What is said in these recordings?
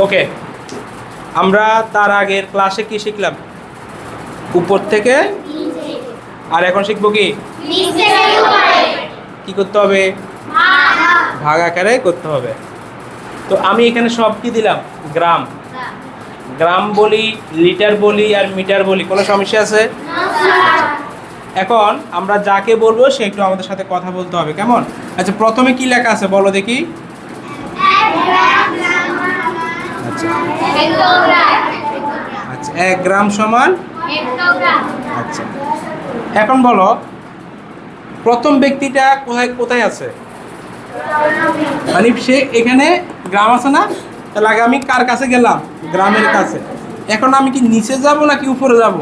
ওকে, আমরা তার আগের ক্লাসে কি শিখলাম? উপর থেকে। আর এখন শিখবো কি? কি করতে হবে? ভাগ আকারে করতে হবে। তো আমি এখানে সব কি দিলাম? গ্রাম। গ্রাম বলি, লিটার বলি আর মিটার বলি, কোনো সমস্যা আছে? এখন আমরা যাকে বলবো সে একটু আমাদের সাথে কথা বলতে হবে, কেমন? আচ্ছা, প্রথমে কি লেখা আছে বলো দেখি। আচ্ছা, 1 গ্রাম সমান। আচ্ছা, এখন বলো প্রথম ব্যক্তিটা কোথায় কোথায় আছে? মানে সে এখানে গ্রাম আছে না, তাহলে আগে আমি কার কাছে গেলাম? গ্রামের কাছে। এখন আমি কি নিচে যাব নাকি উপরে যাব?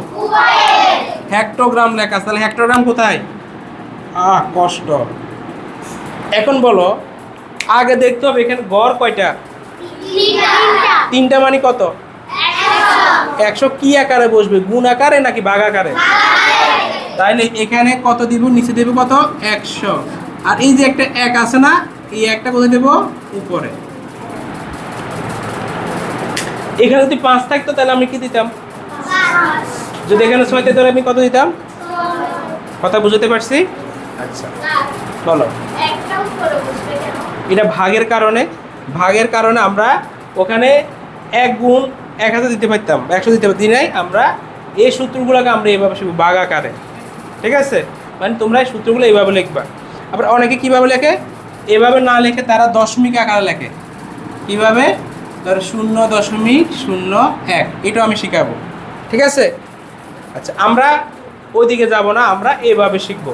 হেক্টোগ্রাম লেখা আছে, তাহলে হেক্টোগ্রাম কোথায়? কষ্ট। এখন বলো আগে দেখতে হবে এখানে গড় কয়টা? 3টা। মানে কত? 100 কি আকারে বসবে? গুণ আকারে নাকি ভাগ আকারে? তাইলে এখানে কত দিব? নিচে দেব কত? 100। আর এই যে একটা 1 আছে না, এই একটা কোথায় দেব? উপরে। এখানে যদি 5 থাকতো তাহলে আমি কি দিতাম? যদি এখানে 6 থাকতো তাহলে আমি কত দিতাম? কথা বুঝতে পারছি? আচ্ছা বলো। এটা ভাগের কারণে। ভাগের কারণে আমরা ওখানে 1 গুণ 1000 দিতে পারতাম, 100 দিতে পারতাম নাই। আমরা এই সূত্রগুলোকে আমরা এইভাবে শিখব, ভাগ আকারে। ঠিক আছে? মানে তোমরা এই সূত্রগুলো এইভাবে লিখবা। আবার অনেকে কীভাবে লেখে? এভাবে না লিখে তারা দশমিক আকারে লেখে। কীভাবে? ধরো 0.01, এটাও আমি শিখাবো। ঠিক আছে? আচ্ছা, আমরা ওইদিকে যাব না, আমরা এইভাবে শিখবো।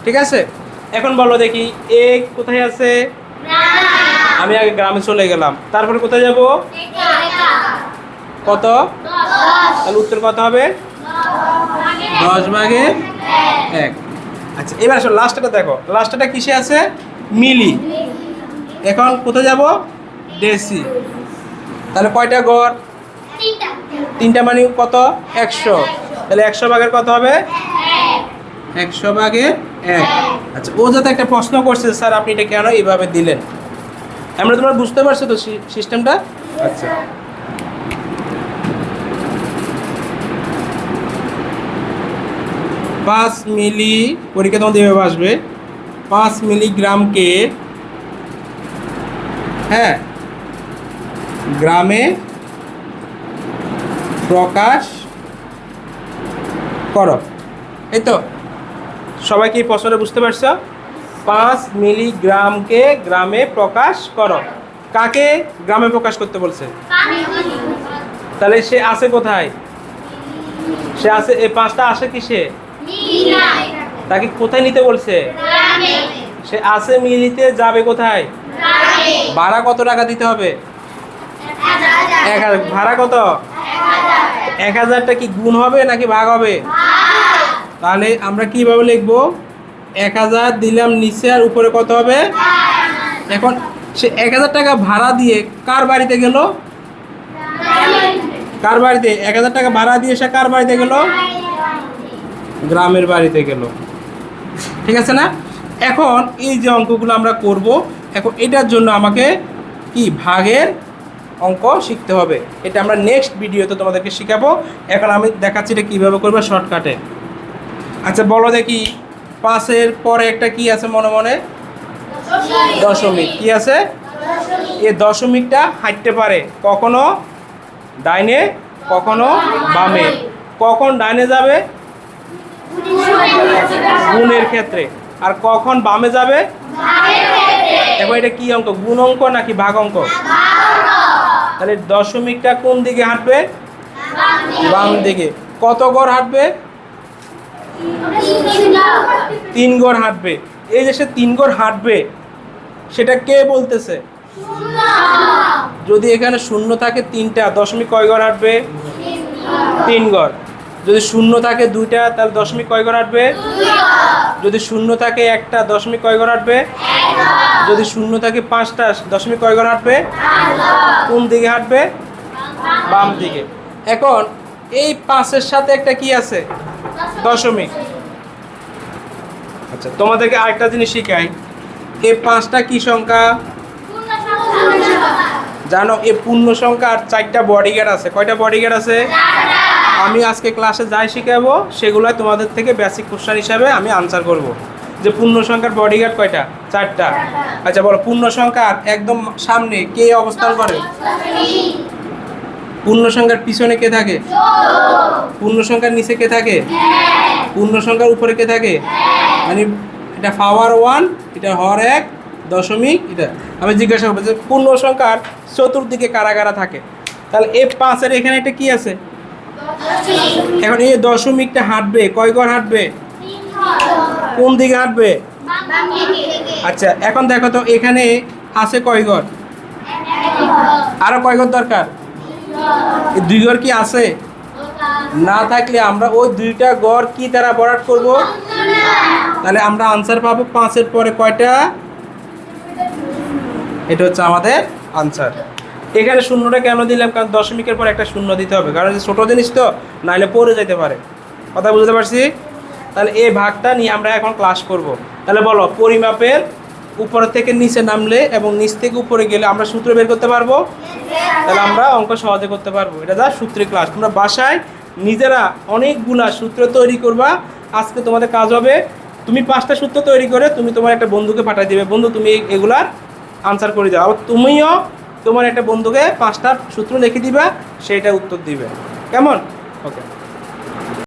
ঠিক আছে? এখন বলো দেখি এ কোথায় আছে? আমি আগে গ্রামে চলে গেলাম, তারপরে কোথায় যাব? কত? তাহলে উত্তর কত হবে? 10/1। আচ্ছা, এবার আসো লাস্টটা দেখো। লাস্টটা কিসে আছে? মিলি। এখন কোথায় যাব? ডেসি। তাহলে কয়টা গড়? 3টা। মানে কত? 100। তাহলে 100/এর কত হবে? 100/1। আচ্ছা, ও যাতে একটা প্রশ্ন করছে, স্যার আপনি এটা কেন এইভাবে দিলেন? আমরা তোমরা বুঝতে পারছো তো সিস্টেমটা? আচ্ছা, পাঁচ মিলি, পরীক্ষা তোমাদের এভাবে আসবে, 5 মিলিগ্রামকে গ্রামে প্রকাশ করো। এই তো সবাই কি প্রশ্নটা বুঝতে পারছো? 5 মিলিগ্রামকে গ্রামে প্রকাশ করো। কাকে গ্রামে প্রকাশ করতে বলছে? তাহলে সে আছে কোথায়? সে আছে, এই 5টা আসে কিসে? তাকে কোথায় নিতে বলছে? সে আছে মিলিতে, যাবে কোথায়? ভাড়া কত টাকা দিতে হবে? 1000। ভাড়া কত? 1000টা কি গুণ হবে নাকি ভাগ হবে? তাহলে আমরা কিভাবে লিখবো? 1000 দিলাম নিচে, আর উপরে কত হবে? এখন সে 1000 টাকা ভাড়া দিয়ে কার বাড়িতে গেল? কার বাড়িতে? 1000 টাকা ভাড়া দিয়ে সে কার বাড়িতে গেল? গ্রামের বাড়িতে গেল। ঠিক আছে না? এখন এই যে অঙ্কগুলো আমরা করব, এখন এটার জন্য আমাকে কি ভাগের অঙ্ক শিখতে হবে। এটা আমরা নেক্সট ভিডিওতে তোমাদেরকে শিখাবো। এখন আমি দেখাচ্ছি এটা কীভাবে করবে শর্টকাটে। আচ্ছা বলো দেখি, 5-এর পরে একটা কি আছে মনে মনে? দশমিক। কি আছে? এই দশমিকটা হাঁটতে পারে কখনো ডাইনে, কখনো বামে। কখন ডাইনে যাবে? গুণের ক্ষেত্রে। আর কখন বামে যাবে? এখন এটা কি অঙ্ক? গুণ অঙ্ক নাকি ভাগ অঙ্ক? তাহলে দশমিকটা কোন দিকে হাঁটবে? বাম দিকে। কত গড় হাঁটবে? 3 গড় হাঁটবে। এই যে সে 3 গড় হাঁটবে, সেটা কে বলতেছে? যদি এখানে 0 থাকে 3টা, দশমিক কয় গড় হাঁটবে? 3 গড়। যদি 0 থাকে 2টা, তাহলে দশমিক কয় গড় হাঁটবে? যদি 0 থাকে 1টা, দশমিক কয় গড় হাঁটবে? যদি 0 থাকে 5টা, দশমিক কয় গড় হাঁটবে? কোন দিকে হাঁটবে? বাম দিকে। এখন এই 5-এর সাথে একটা কি আছে? দশমিক। আচ্ছা, তোমাদেরকে আরেকটা জিনিস শিখাই। এই 5টা কি সংখ্যা? জানো এই পূর্ণ সংখ্যার 4টা বডিগার্ড আছে। কয়টা বডিগার্ড আছে? আমি আজকে ক্লাসে যাই শিখাবো সেগুলো তোমাদের থেকে বেসিক কোশ্চেন হিসাবে আমি আনসার করব। যে পূর্ণ সংখ্যার বডিগার্ড কয়টা? 4টা। আচ্ছা বলো, পূর্ণ সংখ্যার একদম সামনে কে অবস্থান করে? পূর্ণ সংখ্যার পিছনে কে থাকে? পূর্ণ সংখ্যার নিচে কে থাকে? পূর্ণ সংখ্যার উপরে কে থাকে? মানে এটা পাওয়ার 1, এটা হর 1, দশমিক। এটা আমি জিজ্ঞাসা করবো যে পূর্ণ সংখ্যার চতুর্দিকে কারা কারা থাকে। তাহলে এই 5-এর এখানে একটা কি আছে? এখন এই দশমিকটা হাঁটবে কয় ঘর হাঁটবে? কোন দিকে হাঁটবে? আচ্ছা এখন দেখো তো এখানে আছে কয় ঘর? আরো কয় ঘর দরকার? এই 2 ঘর কি আছে? না থাকলে আমরা ওই 2টা ঘর কি দ্বারা ভরাট করব? তাহলে আমরা আনসার পাবো 5-এর পরে কয়টা? এটা হচ্ছে আমাদের আনসার। এখানে শূন্যটা কেন দিলাম? কারণ দশমিকের পর একটা শূন্য দিতে হবে, কারণ ছোট জিনিস তো, নাহলে পড়ে যেতে পারে। কথা বুঝতে পারছি? তাহলে এই ভাগটা নিয়ে আমরা এখন ক্লাস করব। তাহলে বলো, পরিমাপের উপর থেকে নিচে নামলে এবং নিচ থেকে উপরে গেলে আমরা সূত্র বের করতে পারবো। তাহলে আমরা অঙ্ক সহজে করতে পারবো। এটা যা সূত্রের ক্লাস। তোমরা বাসায় নিজেরা অনেকগুলা সূত্র তৈরি করবা। আজকে তোমাদের কাজ হবে, তুমি 5টা সূত্র তৈরি করে তুমি তোমার একটা বন্ধুকে পাঠিয়ে দিবে, বন্ধু তুমি এগুলার আনসার করে দাও। আবার তুমিও তোমার একটা বন্ধুকে 5টা সূত্র লিখে দিবা, সেইটা উত্তর দিবে। কেমন? ওকে।